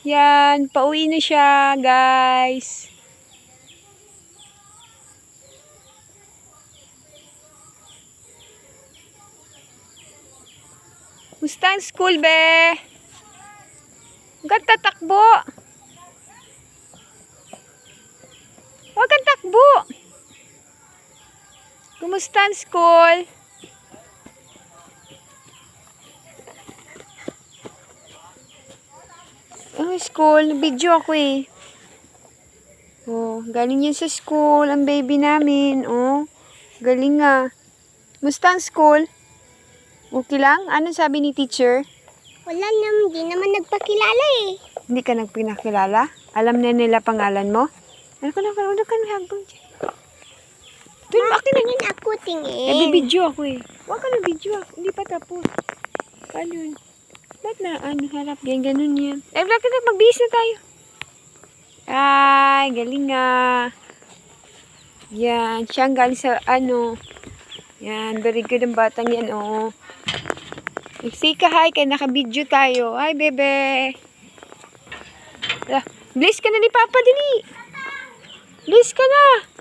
Yan, pauwi na siya, guys. Musta ang school, be? Huwag kang tatakbo. Huwag kang takbo. Kumusta ang school? Oh, school. Video ako eh. Oh, galing yun sa school. Ang baby namin. Oh, galing nga. Musta ang school? Okay lang? Ano sabi ni teacher? Wala naman, di naman nagpakilala eh. Hindi ka nagpinakilala? Alam na nila pangalan mo? Ano ka na hagong dyan? Doon, akin na. Tingin ako, tingin. Nabibidyo ako eh. Huwag ka na video ako. Hindi pa tapos. Paano yun? Ba't na harap? Ganun yan. Bakit na magbihis na tayo? Ay, galing nga. Yan. Siya ang galing sa Yan. Very good ang batang yan, oh. Say ka hi, kaya naka-video tayo. Hi, bebe. Bless ka na ni Papa, dili. Bless ka na.